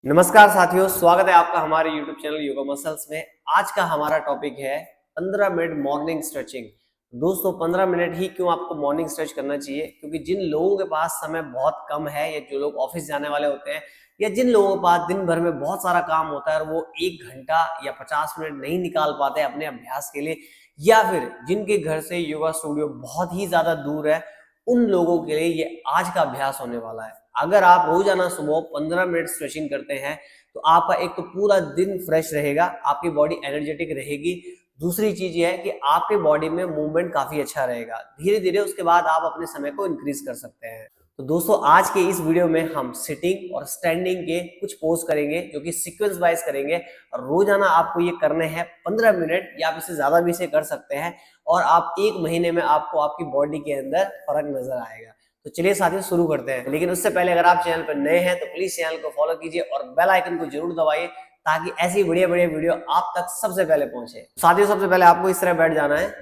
नमस्कार साथियों, स्वागत है आपका हमारे YouTube चैनल योगा मसल्स में। आज का हमारा टॉपिक है 15 मिनट मॉर्निंग स्ट्रेचिंग। दोस्तों 15 मिनट ही क्यों आपको मॉर्निंग स्ट्रेच करना चाहिए? क्योंकि जिन लोगों के पास समय बहुत कम है या जो लोग ऑफिस जाने वाले होते हैं या जिन लोगों के पास दिन भर में बहुत सारा काम होता है और वो 1 घंटा या 50 मिनट नहीं निकाल पाते अपने अभ्यास के लिए, या फिर जिनके घर से योगा स्टूडियो बहुत ही ज्यादा दूर है, उन लोगों के लिए ये आज का अभ्यास होने वाला है। अगर आप रोजाना सुबह 15 मिनट स्ट्रेचिंग करते हैं तो आपका एक तो पूरा दिन फ्रेश रहेगा, आपकी बॉडी एनर्जेटिक रहेगी। दूसरी चीज ये है कि आपके बॉडी में मूवमेंट काफी अच्छा रहेगा। धीरे धीरे उसके बाद आप अपने समय को इंक्रीज कर सकते हैं। तो दोस्तों आज के इस वीडियो में हम सिटिंग और स्टैंडिंग के कुछ पोज करेंगे जो कि सीक्वेंस वाइज करेंगे और रोजाना आपको ये करने हैं 15 मिनट या आप इससे ज्यादा भी इसे कर सकते हैं और आप 1 महीने में आपको आपकी बॉडी के अंदर फर्क नजर आएगा। तो चलिए साथियों शुरू करते हैं, लेकिन उससे पहले अगर आप चैनल पर नए हैं तो प्लीज चैनल को फॉलो कीजिए और बेल आइकन को जरूर दबाइए ताकि ऐसी बढ़िया बढ़िया वीडियो आप तक सबसे पहले पहुंचे। साथियों सबसे पहले आपको इस तरह बैठ जाना है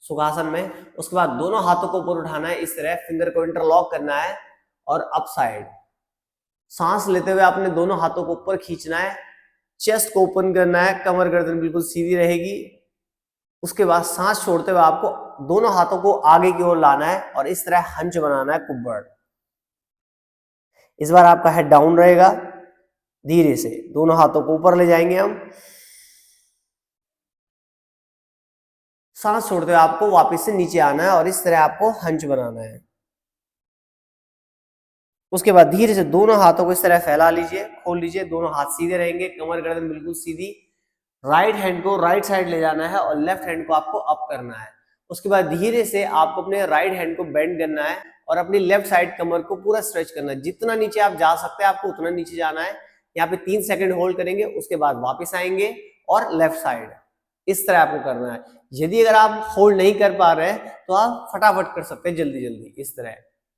सुखासन में। उसके बाद दोनों हाथों को ऊपर उठाना है, इस तरह फिंगर को इंटरलॉक करना है और अप साइड सांस लेते हुए आपने दोनों हाथों को ऊपर खींचना है, चेस्ट को ओपन करना है, कमर गर्दन बिल्कुल सीधी रहेगी। उसके बाद सांस छोड़ते हुए आपको दोनों हाथों को आगे की ओर लाना है और इस तरह हंच बनाना है, कुब्बड़। इस बार आपका हेड डाउन रहेगा। धीरे से दोनों हाथों को ऊपर ले जाएंगे हम। सांस छोड़ते हुए आपको वापस से नीचे आना है और इस तरह आपको हंच बनाना है। उसके बाद धीरे से दोनों हाथों को इस तरह फैला लीजिए, खोल लीजिए, दोनों हाथ सीधे रहेंगे, कमर गर्दन बिल्कुल सीधी। राइट हैंड को राइट साइड ले जाना है और लेफ्ट हैंड को आपको अप करना है। उसके बाद धीरे से आपको अपने राइट हैंड को बेंड करना है और अपनी लेफ्ट साइड कमर को पूरा स्ट्रेच करना है। जितना नीचे आप जा सकते हैं आपको उतना नीचे जाना है। यहाँ पे 3 सेकंड होल्ड करेंगे, उसके बाद वापस आएंगे और लेफ्ट साइड इस तरह आपको करना है। यदि अगर आप होल्ड नहीं कर पा रहे हैं तो आप फटाफट कर सकते हैं, जल्दी जल्दी इस तरह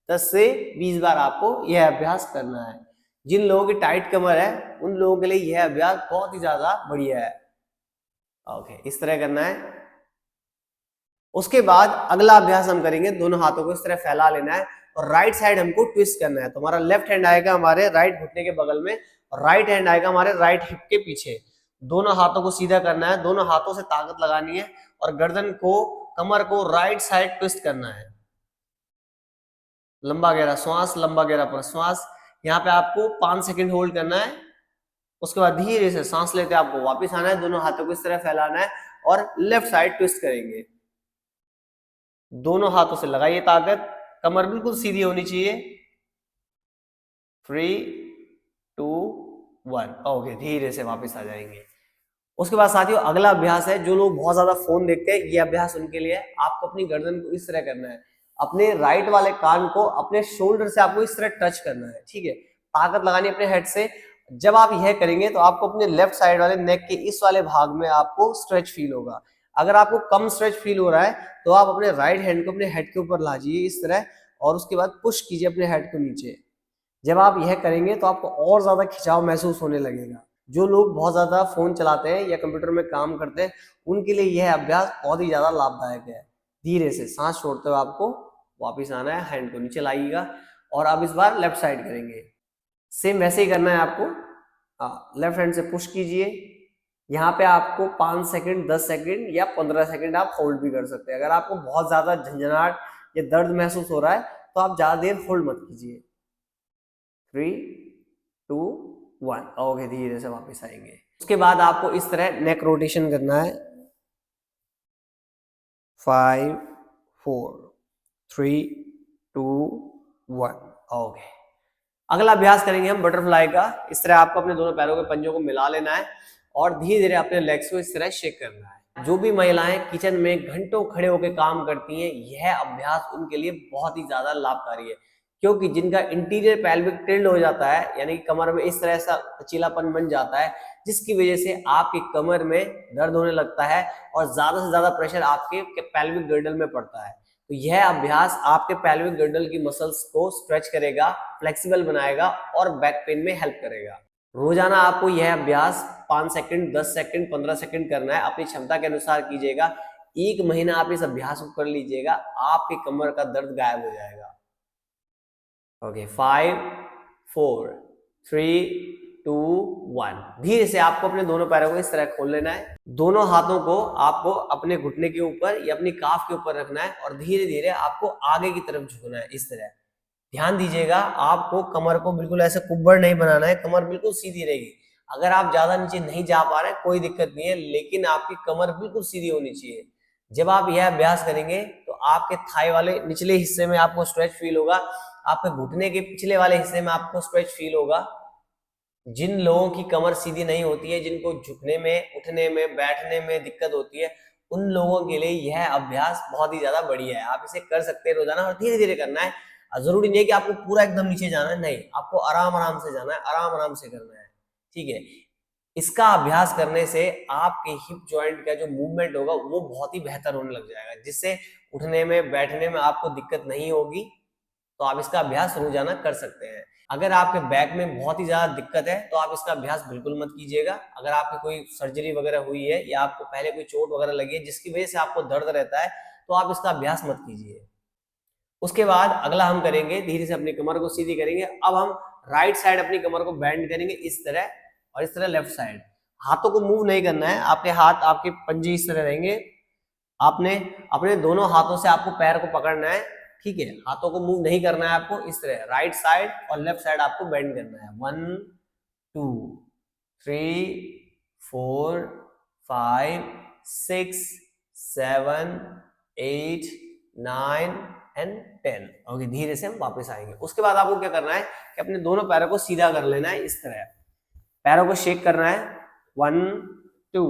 10 से 20 बार आपको यह अभ्यास करना है। जिन लोगों की टाइट कमर है उन लोगों के लिए यह अभ्यास बहुत ही ज्यादा बढ़िया है। ओके, इस तरह करना है। उसके बाद अगला अभ्यास हम करेंगे, दोनों हाथों को इस तरह फैला लेना है और राइट साइड हमको ट्विस्ट करना है। तो हमारा लेफ्ट हैंड आएगा हमारे राइट घुटने के बगल में और राइट हैंड आएगा हमारे राइट हिप के पीछे। दोनों हाथों को सीधा करना है, दोनों हाथों से ताकत लगानी है और गर्दन को, कमर को राइट साइड ट्विस्ट करना है। लंबा गहरा श्वास, लंबा गहरा प्रश्वास। यहाँ पे आपको 5 सेकंड होल्ड करना है। उसके बाद धीरे से सांस लेते आपको वापस आना है, दोनों हाथों को इस तरह फैलाना है और लेफ्ट साइड ट्विस्ट करेंगे। दोनों हाथों से लगाइए ताकत, कमर बिल्कुल सीधी होनी चाहिए। 3, 2, 1। ओके, धीरे से वापस आ जाएंगे। उसके बाद साथियों अगला अभ्यास है, जो लोग बहुत ज्यादा फोन देखते हैं ये अभ्यास उनके लिए है। आपको अपनी गर्दन को इस तरह करना है, अपने राइट वाले कान को अपने शोल्डर से आपको इस तरह टच करना है, ठीक है। ताकत लगानी है अपने हेड से। जब आप यह करेंगे तो आपको अपने लेफ्ट साइड वाले नेक के इस वाले भाग में आपको स्ट्रेच फील होगा। अगर आपको कम स्ट्रेच फील हो रहा है तो आप अपने राइट हैंड को अपने हेड के ऊपर लाजिए इस तरह और उसके बाद पुश कीजिए अपने हेड को नीचे। जब आप यह करेंगे तो आपको और ज्यादा खिंचाव महसूस होने लगेगा। जो लोग बहुत ज्यादा फोन चलाते हैं या कंप्यूटर में काम करते हैं उनके लिए यह अभ्यास बहुत ही ज्यादा लाभदायक है। धीरे से सांस छोड़ते हुए आपको वापस आना है, हैंड को नीचे लाइएगा और अब इस बार लेफ्ट साइड करेंगे। सेम वैसे ही करना है आपको। लेफ्ट हैंड से पुश कीजिए। यहाँ पे आपको 5 सेकंड, 10 सेकंड या 15 सेकंड आप होल्ड भी कर सकते हैं। अगर आपको बहुत ज्यादा झंझनाहट या दर्द महसूस हो रहा है तो आप ज्यादा देर होल्ड मत कीजिए। 3, 2, 1। ओके, धीरे से वापस आएंगे। उसके बाद आपको इस तरह नेक रोटेशन करना है। 5, 4, 3, 2, 1। ओके, अगला अभ्यास करेंगे हम बटरफ्लाई का। इस तरह आपको अपने दोनों पैरों के पंजों को मिला लेना है और धीरे धीरे अपने लेग्स को इस तरह शेक करना है। जो भी महिलाएं किचन में घंटों खड़े होकर काम करती हैं यह अभ्यास उनके लिए बहुत ही ज्यादा लाभकारी है, क्योंकि जिनका इंटीरियर पेल्विक टिल्ट हो जाता है यानी कि कमर में इस तरह सा लचीलापन बन जाता है जिसकी वजह से आपकी कमर में दर्द होने लगता है और ज्यादा से ज्यादा प्रेशर आपके पेल्विक गर्डल में पड़ता है। तो यह अभ्यास आपके पेल्विक गर्डल की मसल्स को स्ट्रेच करेगा, फ्लेक्सिबल बनाएगा और बैक पेन में हेल्प करेगा। रोजाना आपको यह अभ्यास 5 सेकंड, 10 सेकंड, 15 सेकंड करना है। अपनी क्षमता के अनुसार कीजिएगा। 1 महीना आप इस अभ्यास को कर लीजिएगा, आपके कमर का दर्द गायब हो जाएगा। ओके, 5, 4, 3, 2, 1। धीरे से आपको अपने दोनों पैरों को इस तरह खोल लेना है। दोनों हाथों को आपको अपने घुटने के ऊपर या अपनी काफ के ऊपर रखना है और धीरे धीरे आपको आगे की तरफ झुकना है इस तरह। ध्यान दीजिएगा, आपको कमर को बिल्कुल ऐसे कुब्बड़ नहीं बनाना है, कमर बिल्कुल सीधी रहेगी। अगर आप ज्यादा नीचे नहीं जा पा रहे कोई दिक्कत नहीं है, लेकिन आपकी कमर बिल्कुल सीधी होनी चाहिए। जब आप यह अभ्यास करेंगे तो आपके थाई वाले निचले हिस्से में आपको स्ट्रेच फील होगा, आपके घुटने के पिछले वाले हिस्से में आपको स्ट्रेच फील होगा। जिन लोगों की कमर सीधी नहीं होती है, जिनको झुकने में, उठने में, बैठने में दिक्कत होती है, उन लोगों के लिए यह अभ्यास बहुत ही ज्यादा बढ़िया है। आप इसे कर सकते हैं रोजाना और धीरे धीरे करना है। जरूरी नहीं है कि आपको पूरा एकदम नीचे जाना है, नहीं, आपको आराम आराम से जाना है, आराम आराम से करना है, ठीक है। इसका अभ्यास करने से आपके हिप जॉइंट का जो मूवमेंट होगा वो बहुत ही बेहतर होने लग जाएगा, जिससे उठने में, बैठने में आपको दिक्कत नहीं होगी। तो आप इसका अभ्यास रोजाना कर सकते हैं। अगर आपके बैक में बहुत ही ज्यादा दिक्कत है तो आप इसका अभ्यास बिल्कुल मत कीजिएगा। अगर आपकी कोई सर्जरी वगैरह हुई है या आपको पहले कोई चोट वगैरह लगी है जिसकी वजह से आपको दर्द रहता है, तो आप इसका अभ्यास मत कीजिए। उसके बाद अगला हम करेंगे, धीरे से अपनी कमर को सीधी करेंगे। अब हम राइट साइड अपनी कमर को बेंड करेंगे इस तरह, और इस तरह लेफ्ट साइड। हाथों को मूव नहीं करना है, आपके हाथ, आपके पंजे इस तरह रहेंगे। आपने अपने दोनों हाथों से आपको पैर को पकड़ना है, ठीक है। हाथों को मूव नहीं करना है आपको, इस तरह राइट साइड और लेफ्ट साइड आपको बेंड करना है। 1 2 3 4 5 6 7 8 9 एंड 10। ओके, धीरे से हम वापस आएंगे। उसके बाद आपको क्या करना है कि अपने दोनों पैरों को सीधा कर लेना है इस तरह, पैरों को शेक करना है। 1 2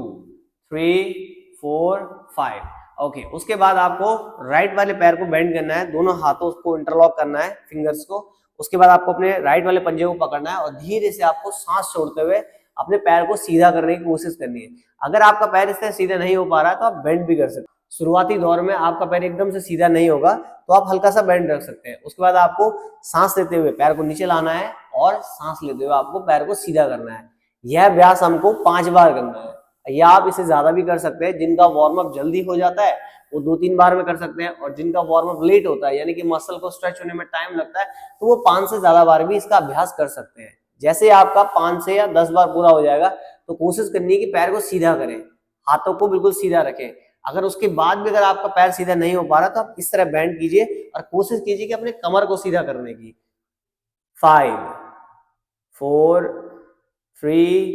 3 4 5। ओके, उसके बाद आपको राइट वाले पैर को बेंड करना है, दोनों हाथों को इंटरलॉक करना है, फिंगर्स को। उसके बाद आपको अपने राइट वाले पंजे को पकड़ना है और धीरे से आपको सांस छोड़ते हुए अपने पैर को सीधा करने की कोशिश करनी है। अगर आपका पैर इस तरह सीधा नहीं हो पा रहा है तो आप बेंड भी कर सकते हैं। शुरुआती दौर में आपका पैर एकदम से सीधा नहीं होगा तो आप हल्का सा बेंड रख सकते हैं। उसके बाद आपको सांस लेते हुए पैर को नीचे लाना है और सांस लेते हुए आपको पैर को सीधा करना है। यह अभ्यास हमको 5 बार करना है, या आप इसे ज्यादा भी कर सकते हैं। जिनका वार्म अप जल्दी हो जाता है वो 2-3 बार में कर सकते हैं, और जिनका वार्म अप लेट होता है, यानी कि मसल को स्ट्रेच होने में टाइम लगता है, तो वो 5 से ज्यादा बार भी इसका अभ्यास कर सकते हैं। जैसे आपका 5 से या 10 बार पूरा हो जाएगा तो कोशिश करनी है कि पैर को सीधा करें, हाथों को बिल्कुल सीधा रखें। अगर उसके बाद भी अगर आपका पैर सीधा नहीं हो पा रहा तो आप इस तरह बेंड कीजिए और कोशिश कीजिए कि अपने कमर को सीधा करने की। 5 4 3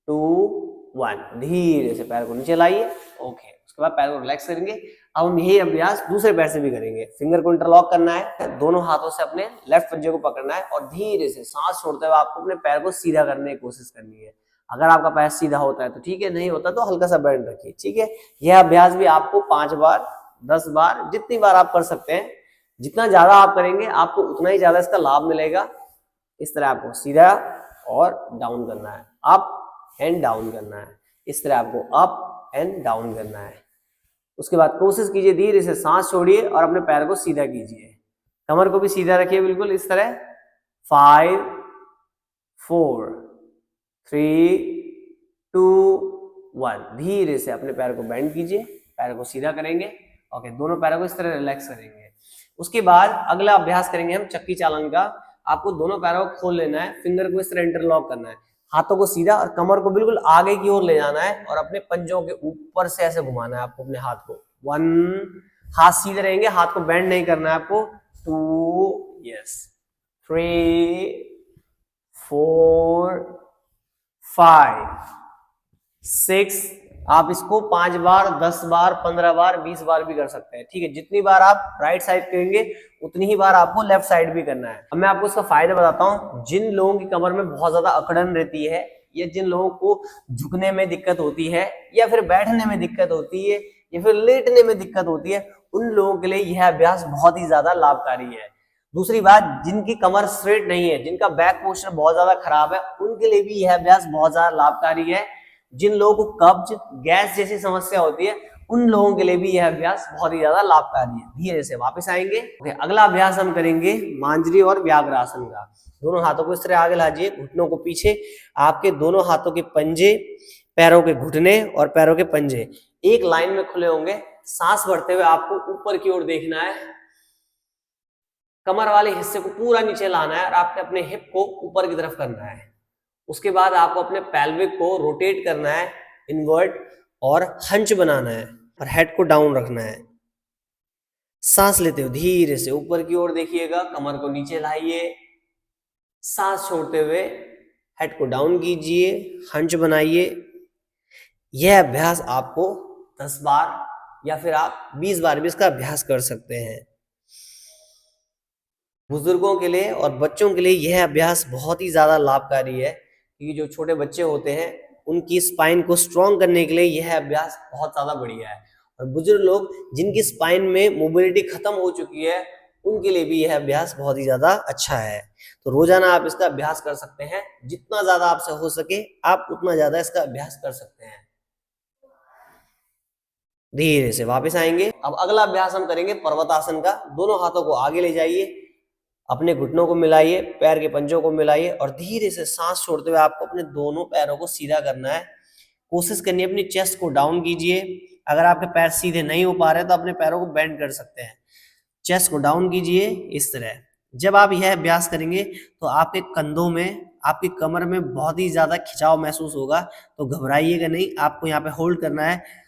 2 1। धीरे से पैर को नीचे लाइए। ओके, उसके बाद पैर को रिलैक्स करेंगे। अब हम यही अभ्यास दूसरे पैर से भी करेंगे। फिंगर को इंटरलॉक करना है, दोनों हाथों से अपने लेफ्ट पंजे को पकड़ना है और धीरे से सांस छोड़ते हुए आपको अपने पैर को सीधा करने की कोशिश करनी है। अगर आपका पैर सीधा होता है तो ठीक है, नहीं होता तो हल्का सा बेंड रखिए, ठीक है। यह अभ्यास भी आपको 5 बार 10 बार जितनी बार आप कर सकते हैं। जितना ज्यादा आप करेंगे आपको उतना ही ज्यादा इसका लाभ मिलेगा। इस तरह आपको सीधा और डाउन करना है, अप एंड डाउन करना है, इस तरह आपको अप एंड डाउन करना है। उसके बाद कोशिश कीजिए धीरे से सांस छोड़िए और अपने पैर को सीधा कीजिए, कमर को भी सीधा रखिए बिल्कुल इस तरह। 5 4 3 2 1। धीरे से अपने पैर को बेंड कीजिए, पैर को सीधा करेंगे। ओके, दोनों पैरों को इस तरह रिलैक्स करेंगे। उसके बाद अगला अभ्यास करेंगे हम चक्की चालन का। आपको दोनों पैरों को खोल लेना है, फिंगर को इस तरह इंटरलॉक करना है, हाथों को सीधा और कमर को बिल्कुल आगे की ओर ले जाना है और अपने पंजों के ऊपर से ऐसे घुमाना है आपको अपने हाथ को। 1, हाथ सीधे रहेंगे, हाथ को बेंड नहीं करना है आपको। 2, यस, 3 4 5 6। आप इसको 5 बार 10 बार 15 बार 20 बार भी कर सकते हैं, ठीक है। जितनी बार आप राइट साइड करेंगे उतनी ही बार आपको लेफ्ट साइड भी करना है। अब मैं आपको इसका फायदा बताता हूँ। जिन लोगों की कमर में बहुत ज्यादा अकड़न रहती है, या जिन लोगों को झुकने में दिक्कत होती है, या फिर बैठने में दिक्कत होती है, या फिर लेटने में दिक्कत होती है, उन लोगों के लिए यह अभ्यास बहुत ही ज्यादा लाभकारी है। दूसरी बात, जिनकी कमर स्ट्रेट नहीं है, जिनका बैक पोस्चर बहुत ज्यादा खराब है, उनके लिए भी यह अभ्यास बहुत ज्यादा लाभकारी है। जिन लोगों को कब्ज, गैस जैसी समस्या होती है, उन लोगों के लिए भी यह अभ्यास बहुत ही ज्यादा लाभकारी है। धीरे से वापस आएंगे। अगला अभ्यास हम करेंगे मांजरी और व्याघ्रासन का। दोनों हाथों को इस तरह आगे लाजिए, घुटनों को पीछे। आपके दोनों हाथों के पंजे, पैरों के घुटने और पैरों के पंजे एक लाइन में खुले होंगे। सांस भरते हुए आपको ऊपर की ओर देखना है, कमर वाले हिस्से को पूरा नीचे लाना है और आपके अपने हिप को ऊपर की तरफ करना है। उसके बाद आपको अपने पेल्विक को रोटेट करना है, इनवर्ट, और हंच बनाना है और हेड को डाउन रखना है। सांस लेते हुए धीरे से ऊपर की ओर देखिएगा, कमर को नीचे लाइए, सांस छोड़ते हुए हेड को डाउन कीजिए, हंच बनाइए। यह अभ्यास आपको 10 बार या फिर आप 20 बार भी इसका अभ्यास कर सकते हैं। बुजुर्गों के लिए और बच्चों के लिए यह अभ्यास बहुत ही ज्यादा लाभकारी है, क्योंकि जो छोटे बच्चे होते हैं उनकी स्पाइन को स्ट्रॉन्ग करने के लिए यह अभ्यास बहुत ज्यादा बढ़िया है। और बुजुर्ग लोग जिनकी स्पाइन में मोबिलिटी खत्म हो चुकी है, उनके लिए भी यह अभ्यास बहुत ही ज्यादा अच्छा है। तो रोजाना आप इसका अभ्यास कर सकते हैं, जितना ज्यादा आपसे हो सके आप उतना ज्यादा इसका अभ्यास कर सकते हैं। धीरे से वापस आएंगे। अब अगला अभ्यास हम करेंगे पर्वतासन का। दोनों हाथों को आगे ले जाइए, अपने घुटनों को मिलाइए, पैर के पंजों को मिलाइए और धीरे से सांस छोड़ते हुए आपको अपने दोनों पैरों को सीधा करना है। कोशिश करनी है अपनी चेस्ट को डाउन कीजिए। अगर आपके पैर सीधे नहीं हो पा रहे तो अपने पैरों को बेंड कर सकते हैं। चेस्ट को डाउन कीजिए इस तरह। जब आप यह अभ्यास करेंगे तो आपके कंधों में, आपकी कमर में बहुत ही ज्यादा खिंचाव महसूस होगा, तो घबराइएगा नहीं। आपको यहाँ पे होल्ड करना है।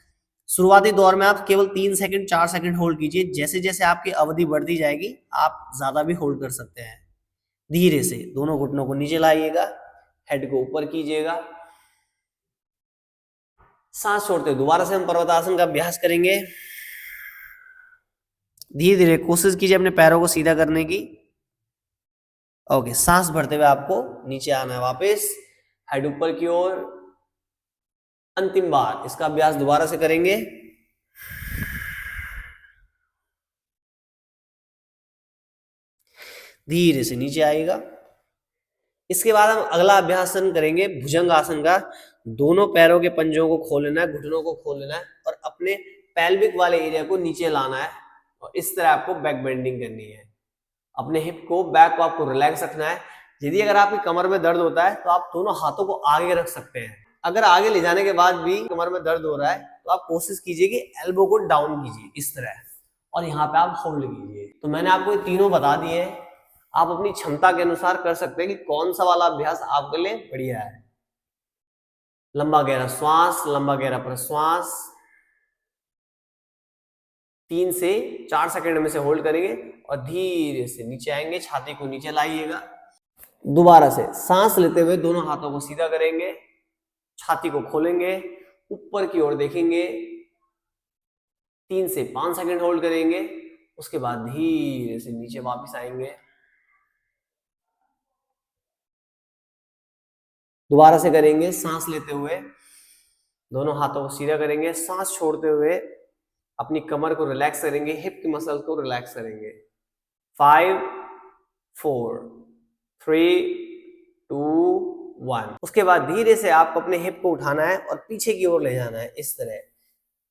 शुरुआती दौर में आप केवल 3 सेकंड 4 सेकंड होल्ड कीजिए। जैसे जैसे आपकी अवधि बढ़ती जाएगी आप ज्यादा भी होल्ड कर सकते हैं। धीरे से दोनों घुटनों को नीचे लाइएगा, हेड को ऊपर कीजिएगा, सांस छोड़ते दोबारा से हम पर्वतासन का अभ्यास करेंगे। धीरे धीरे कोशिश कीजिए अपने पैरों को सीधा करने की। ओके, सांस भरते हुए आपको नीचे आना है, वापस हेड ऊपर की ओर। अंतिम बार इसका अभ्यास दोबारा से करेंगे। धीरे से नीचे आएगा। इसके बाद हम अगला अभ्यासन करेंगे भुजंग आसन का। दोनों पैरों के पंजों को खोल लेना है, घुटनों को खोल लेना है और अपने पेल्विक वाले एरिया को नीचे लाना है और इस तरह आपको बैक बेंडिंग करनी है। अपने हिप को, बैक को आपको रिलैक्स रखना है। यदि अगर आपकी कमर में दर्द होता है तो आप दोनों हाथों को आगे रख सकते हैं। अगर आगे ले जाने के बाद भी कमर में दर्द हो रहा है तो आप कोशिश कीजिए कि एल्बो को डाउन कीजिए इस तरह, और यहाँ पे आप होल्ड कीजिए। तो मैंने आपको ये तीनों बता दिए हैं। आप अपनी क्षमता के अनुसार कर सकते हैं कि कौन सा वाला अभ्यास आपके लिए बढ़िया है। लंबा गहरा श्वास, लंबा गहरा प्रश्वास, 3 से 4 सेकंड में से होल्ड करेंगे और धीरे से नीचे आएंगे, छाती को नीचे लाइएगा। दोबारा से सांस लेते हुए दोनों हाथों को सीधा करेंगे, छाती को खोलेंगे, ऊपर की ओर देखेंगे, 3 से 5 सेकंड होल्ड करेंगे। उसके बाद धीरे से नीचे वापस आएंगे। दोबारा से करेंगे, सांस लेते हुए दोनों हाथों को सीधा करेंगे, सांस छोड़ते हुए अपनी कमर को रिलैक्स करेंगे, हिप की मसल को रिलैक्स करेंगे। 5 4 3 2 1। उसके बाद धीरे से आपको अपने हिप को उठाना है और पीछे की ओर ले जाना है इस तरह।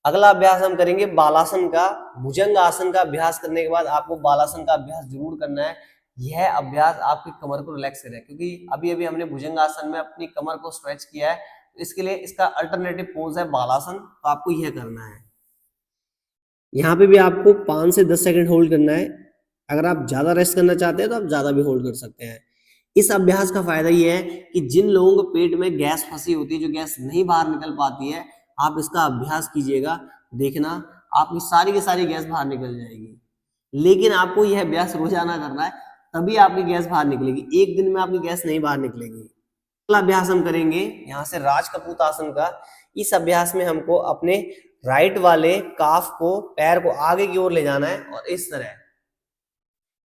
अगला अभ्यास हम करेंगे बालासन का। भुजंग आसन का अभ्यास करने के बाद आपको बालासन का अभ्यास जरूर करना है। यह अभ्यास आपकी कमर को रिलैक्स करेगा, क्योंकि अभी अभी हमने भुजंग आसन में अपनी कमर को स्ट्रेच किया है, तो इसके लिए इसका अल्टरनेटिव पोज है बालासन, तो आपको यह करना है। यहाँ पे भी आपको 5 से 10 सेकंड होल्ड करना है। अगर आप ज्यादा रेस्ट करना चाहते हैं तो आप ज्यादा भी होल्ड कर सकते हैं। इस अभ्यास का फायदा यह है कि जिन लोगों को पेट में गैस फंसी होती है, जो गैस नहीं बाहर निकल पाती है, आप इसका अभ्यास कीजिएगा, देखना आपकी सारी की सारी गैस बाहर निकल जाएगी। लेकिन आपको यह अभ्यास रोजाना करना है, तभी आपकी गैस बाहर निकलेगी। एक दिन में आपकी गैस नहीं बाहर निकलेगी। अगला अभ्यास हम करेंगे यहाँ से राजकपूत आसन का। इस अभ्यास में हमको अपने राइट वाले काफ को, पैर को आगे की ओर ले जाना है और इस तरह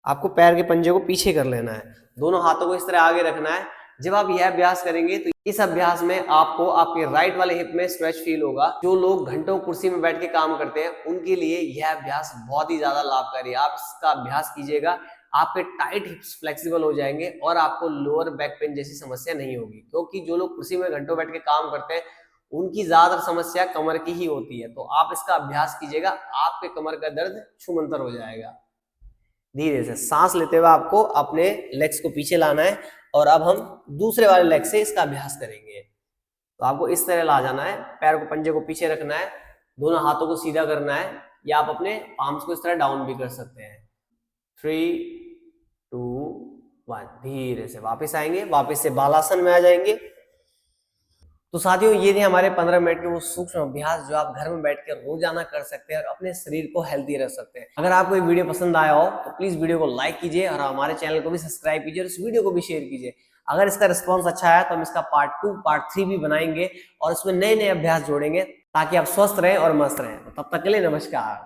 आपको पैर के पंजे को पीछे कर लेना है, दोनों हाथों को इस तरह आगे रखना है। जब आप यह अभ्यास करेंगे तो इस अभ्यास में आपको आपके राइट वाले हिप में स्ट्रेच फील होगा। जो लोग घंटों कुर्सी में बैठ के काम करते हैं उनके लिए यह अभ्यास बहुत ही ज्यादा लाभकारी है। आप इसका अभ्यास कीजिएगा, आपके टाइट हिप्स फ्लेक्सिबल हो जाएंगे और आपको लोअर बैक पेन जैसी समस्या नहीं होगी। क्योंकि जो लोग कुर्सी में घंटों बैठ के काम करते हैं उनकी ज्यादातर समस्या कमर की ही होती है। तो आप इसका अभ्यास कीजिएगा, आपके कमर का दर्द छूमंतर हो जाएगा। धीरे से सांस लेते हुए आपको अपने लेग्स को पीछे लाना है और अब हम दूसरे वाले लेग से इसका अभ्यास करेंगे। तो आपको इस तरह ला जाना है, पैर को, पंजे को पीछे रखना है, दोनों हाथों को सीधा करना है, या आप अपने पाम्स को इस तरह डाउन भी कर सकते हैं। 3 2 धीरे से वापस आएंगे, वापस से बालासन में आ जाएंगे। तो साथियों, ये थे हमारे 15 मिनट के वो सूक्ष्म अभ्यास जो आप घर में बैठ के रोजाना कर सकते हैं और अपने शरीर को हेल्दी रख सकते हैं। अगर आपको ये वीडियो पसंद आया हो तो प्लीज वीडियो को लाइक कीजिए और हमारे चैनल को भी सब्सक्राइब कीजिए और इस वीडियो को भी शेयर कीजिए। अगर इसका रिस्पॉन्स अच्छा आया तो हम इसका पार्ट 2 पार्ट 3 भी बनाएंगे और इसमें नए नए अभ्यास जोड़ेंगे ताकि आप स्वस्थ रहें और मस्त रहें। तो तब तक के लिए नमस्कार।